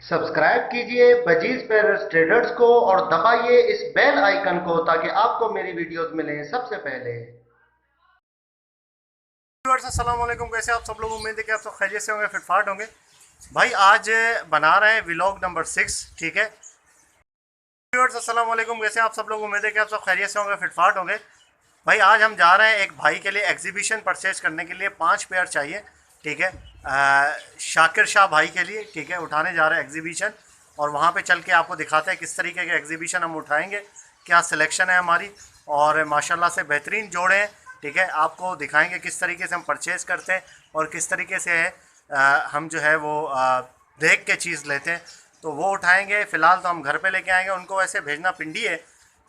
Subscribe कीजिए budgies parents traders को और दबाइए इस बेल आइकन को ताकि आपको मेरी वीडियोस मिलें सबसे पहले। अस्सलाम वालेकुम, कैसे आप सब लोग? उम्मीद है कि आप सब खैरियत से होंगे, फिटफाट होंगे। भाई आज बना रहे हैं व्लॉग नंबर 6, ठीक है। अस्सलाम वालेकुम, कैसे आप सब लोग? उम्मीद है कि आप सब खैरियत से होंगे, फिटफाट होंगे। भाई आज हम जा रहे हैं एक भाई के लिए एग्जीबिशन परचेज करने के लिए, 5 पेयर चाहिए, ठीक है। शाकिर शाह भाई के लिए, ठीक है, उठाने जा रहे हैं एग्जीबिशन। और वहाँ पे चल के आपको दिखाते हैं किस तरीके के एग्जीबिशन हम उठाएंगे, क्या सिलेक्शन है हमारी, और माशाल्लाह से बेहतरीन जोड़े हैं, ठीक है। आपको दिखाएंगे किस तरीके से हम परचेज़ करते हैं और किस तरीके से हम जो है वो देख के चीज़ लेते हैं, तो वो उठाएंगे। फ़िलहाल तो हम घर पे लेके आएंगे, उनको वैसे भेजना पिंडी है।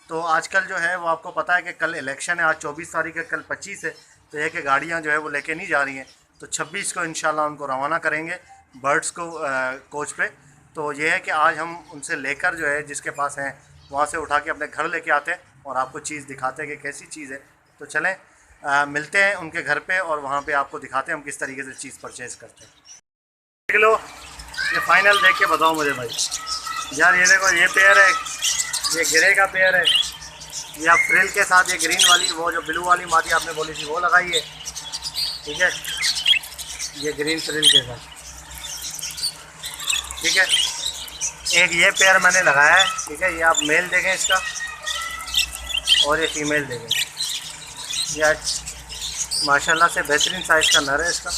तो आजकल जो है वो आपको पता है कि कल इलेक्शन है, आज 24 तारीख है, कल 25 है। तो यह कि गाड़ियाँ जो है वो लेके नहीं जा रही हैं, तो 26 को इंशाल्लाह उनको रवाना करेंगे बर्ड्स को कोच पे। तो ये है कि आज हम उनसे लेकर जो है जिसके पास हैं वहाँ से उठा के अपने घर लेके आते हैं और आपको चीज़ दिखाते हैं कि कैसी चीज़ है। तो चलें मिलते हैं उनके घर पे और वहाँ पे आपको दिखाते हैं हम किस तरीके से चीज़ परचेज़ करते हैं। देख लो, ये फाइनल देख के बताओ मुझे भाई। यार ये देखो, ये पेयर है, ये ग्रे का पेयर है, ये आप फ्रिल के साथ ये ग्रीन वाली, वो जो ब्लू वाली मादी आपने बोली थी वो लगाई है, ठीक है। ये ग्रीन फ्रिल के साथ, ठीक है। एक ये पेयर मैंने लगाया है, ठीक है। ये आप मेल देखें इसका, और ये फीमेल देखें। ये माशाल्लाह से बेहतरीन साइज़ का नर है इसका।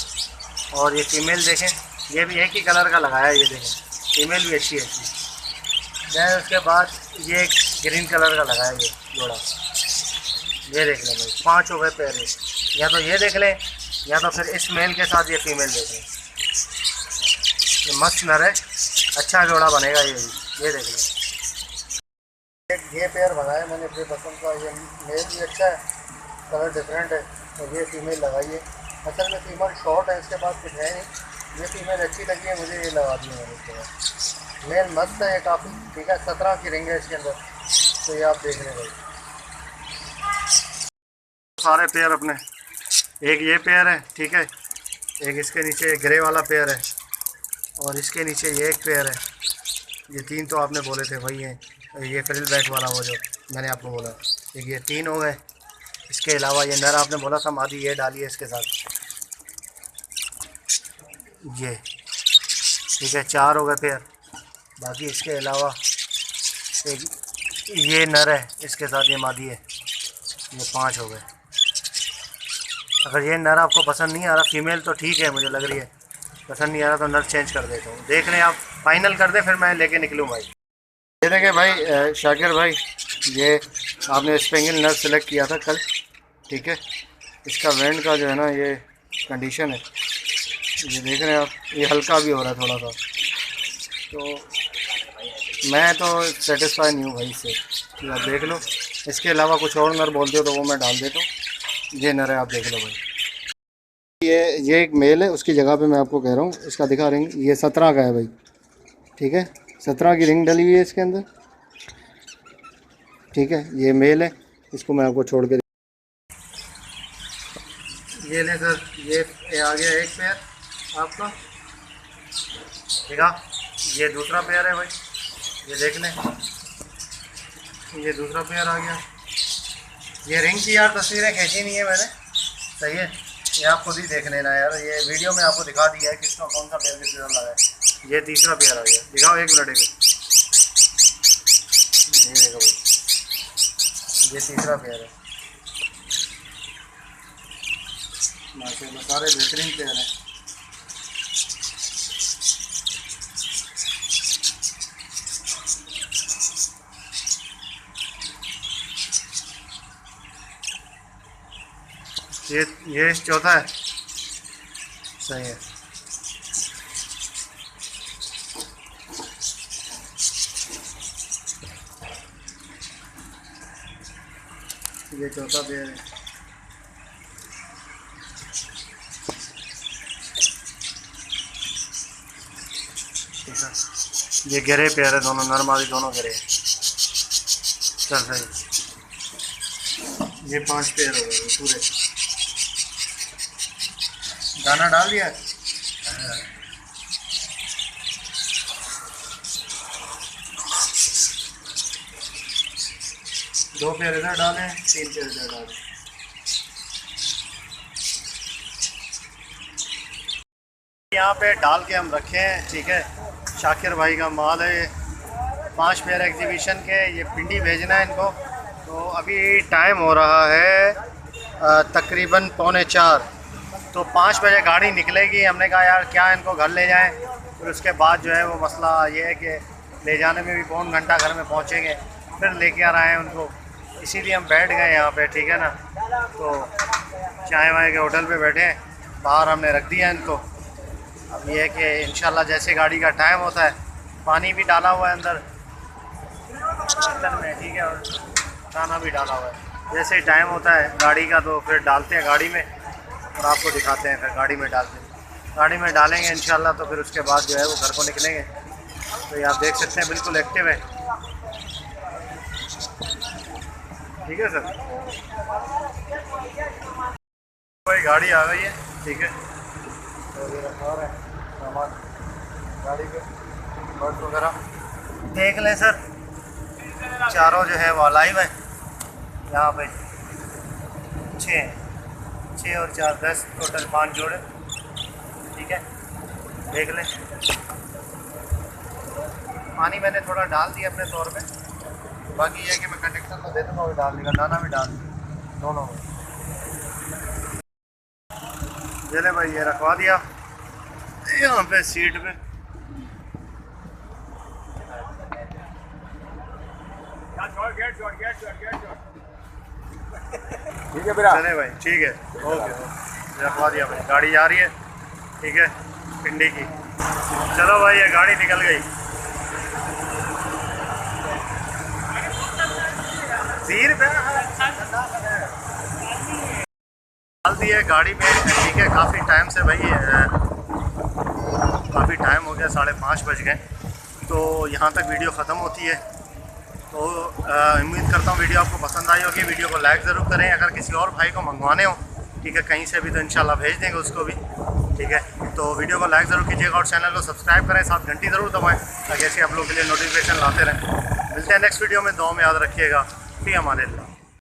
और ये फीमेल देखें, ये भी एक ही कलर का लगाया है, ये देखें, फीमेल भी अच्छी है। देन उसके बाद ये एक ग्रीन कलर का लगाया ये जोड़ा, ये देख लें भाई, 5 हो गए पेयर। या तो ये देख लें या तो फिर इस मेल के साथ ये फीमेल देख लें। ये मस्त नर है, अच्छा जोड़ा बनेगा ये भी, ये देख लें। ये पेयर बनाया मैंने अपनी पसंद का, ये मेल भी अच्छा है, कलर डिफरेंट है। और ये फीमेल लगाई है, असल में फीमेल शॉर्ट है, इसके पास कुछ है नहीं। ये फीमेल अच्छी लगी है मुझे, ये लगा दी मैंने इसके बाद। मेल मस्त है काफ़ी, ठीक है। 17 की रिंग है इसके अंदर, तो ये आप देख रहे भाई। सारे पेयर अपने, एक ये पेयर है, ठीक है। एक इसके नीचे ग्रे वाला पेयर है, और इसके नीचे ये एक पेयर है। ये 3 तो आपने बोले थे वही हैं। ये फ्रिल बैक वाला वो जो मैंने आपको बोला, एक ये 3 हो गए। इसके अलावा ये नर आपने बोला था मादी, ये डालिए इसके साथ, ये ठीक है, 4 हो गए पेयर। बाकी इसके अलावा एक ये नर है, इसके साथ ये मादी है, ये 5 हो गए। अगर ये नर आपको पसंद नहीं आ रहा, फीमेल तो ठीक है मुझे लग रही है, पसंद नहीं आ रहा तो नर चेंज कर देता हूँ। देख लें आप, फाइनल कर दें फिर मैं लेके निकलूँ भाई। ये देखें भाई, शाकिर भाई, ये आपने स्पेंगल नर सेलेक्ट किया था कल, ठीक है। इसका वेंड का जो है ना ये कंडीशन है, ये देख रहे हैं आप, ये हल्का भी हो रहा है थोड़ा सा। तो मैं तो सेटिस्फाई नहीं हूँ भाई इससे, तो आप देख लो। इसके अलावा कुछ और नर बोलते हो तो वो मैं डाल देता हूँ। ये नर है, आप देख लो भाई। ये एक मेल है, उसकी जगह पे मैं आपको कह रहा हूँ, इसका दिखा रिंग, ये 17 का है भाई, ठीक है। 17 की रिंग डली हुई है इसके अंदर, ठीक है। ये मेल है, इसको मैं आपको छोड़ के, ये ले सर, ये आ गया एक पेयर आपका, ठीक है। ये दूसरा पेयर है भाई, ये देख लें, ये दूसरा पेयर आ गया। ये रिंग की यार तस्वीरें खींची नहीं है मैंने, सही है। ये आप खुद ही देख लेना यार, ये वीडियो में आपको दिखा दिया है किसका कौन सा पेयर किस लगा है। ये तीसरा पेयर आ गया, दिखाओ 1 मिनट। ये देखो भाई, ये तीसरा पेयर है। माशाल्लाह सारे बेहतरीन पेयर हैं। ये चौथा है, सही है। ये चौथा पेयर है, ठीक है। ये गहरे पेयर है, दोनों नर मादी दोनों गहरे हैं। चल सही, ये 5 पेयर हो गए पूरे। दाना डाल दिया, 2 पेयर इधर डालें, 3 पेयर इधर डालें। यहाँ पे डाल के हम रखे हैं, ठीक है। शाकिर भाई का माल है ये, 5 पेयर एग्जीबिशन के, ये पिंडी भेजना है इनको। तो अभी टाइम हो रहा है तकरीबन 3:45, तो 5 बजे गाड़ी निकलेगी। हमने कहा यार क्या इनको घर ले जाएं, फिर उसके बाद जो है वो मसला ये है कि ले जाने में भी पौन घंटा घर में पहुँचेंगे, फिर लेके आ रहे हैं उनको, इसीलिए हम बैठ गए यहाँ पे, ठीक है ना। तो चाय वाय के होटल पे बैठे हैं, बाहर हमने रख दिया इनको। अब ये है कि इंशाल्लाह जैसे गाड़ी का टाइम होता है, पानी भी डाला हुआ है अंदर में, ठीक है, और खाना भी डाला हुआ है। जैसे ही टाइम होता है गाड़ी का तो फिर डालते हैं गाड़ी में और आपको दिखाते हैं, फिर गाड़ी में डालते हैं। गाड़ी में डालेंगे इंशाल्लाह, तो फिर उसके बाद जो है वो घर को निकलेंगे। तो ये आप देख सकते हैं बिल्कुल एक्टिव है, ठीक है सर। कोई गाड़ी आ गई है, ठीक है, तो ये रखा है सामान गाड़ी के, बर्थ वगैरह देख लें सर। चारों जो है वो लाइव है यहाँ पे, 6 और 4 10, टोटल 5 जोड़े, ठीक है, देख लें। पानी मैंने थोड़ा डाल दिया अपने तौर पे, बाकी ये है कि मैं कंडक्टर को दे दूँगा, वो डाल देगा, दाना भी डाल देगा दोनों। चले भाई ये रखवा दिया यहाँ पे सीट पे। ठीक है बेटा, चले भाई, ठीक है, ओके, रखवा दिया भाई। गाड़ी जा रही है, ठीक है, पिंडी की। चलो भाई ये गाड़ी निकल गई। डाल दी है गाड़ी में, ठीक है। काफ़ी टाइम से भाई, काफ़ी टाइम हो गया, 5:30 बज गए, तो यहाँ तक वीडियो ख़त्म होती है। तो उम्मीद करता हूँ वीडियो आपको पसंद आई होगी। वीडियो को लाइक ज़रूर करें। अगर किसी और भाई को मंगवाने हो, ठीक है, कहीं से भी, तो इंशाल्लाह भेज देंगे उसको भी, ठीक है। तो वीडियो को लाइक ज़रूर कीजिएगा और चैनल को सब्सक्राइब करें, साथ घंटी ज़रूर दबाएँ ताकि ऐसे आप लोगों के लिए नोटिफिकेशन लाते रहें। मिलते हैं नेक्स्ट वीडियो में, दुआ में याद रखिएगा। फ़ी अमान अल्लाह।